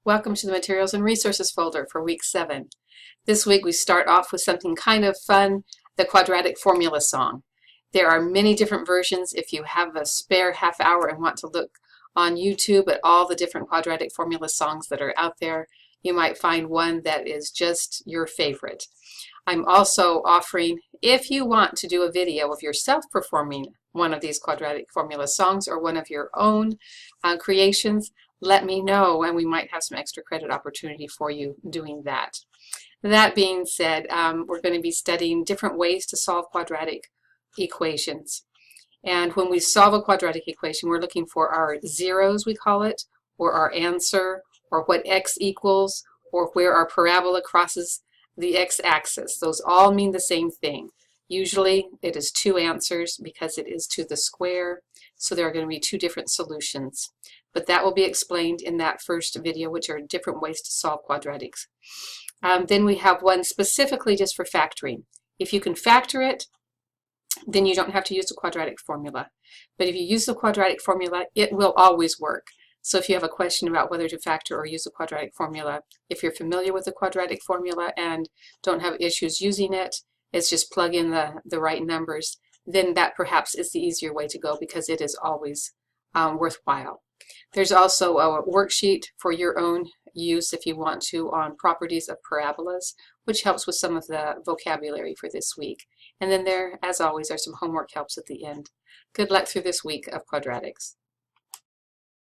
Welcome to the Materials and Resources folder for week 7. This week we start off with something kind of fun, the quadratic formula song. There are many different versions. If you have a spare half hour and want to look on YouTube at all the different quadratic formula songs that are out there, you might find one that is just your favorite. I'm also offering, if you want to do a video of yourself performing one of these quadratic formula songs or one of your own creations, let me know and we might have some extra credit opportunity for you doing that. That being said, we're going to be studying different ways to solve quadratic equations. And when we solve a quadratic equation, we're looking for our zeros, we call it, or our answer, or what x equals, or where our parabola crosses the x-axis. Those all mean the same thing. Usually it is two answers because it is to the square, so there are going to be two different solutions. But that will be explained in that first video, which are different ways to solve quadratics. Then we have one specifically just for factoring. If you can factor it, then you don't have to use the quadratic formula. But if you use the quadratic formula, it will always work. So if you have a question about whether to factor or use the quadratic formula, if you're familiar with the quadratic formula and don't have issues using it, it's just plug in the right numbers, then that perhaps is the easier way to go because it is always worthwhile. There's also a worksheet for your own use if you want to on properties of parabolas, which helps with some of the vocabulary for this week. And then there, as always, are some homework helps at the end. Good luck through this week of quadratics.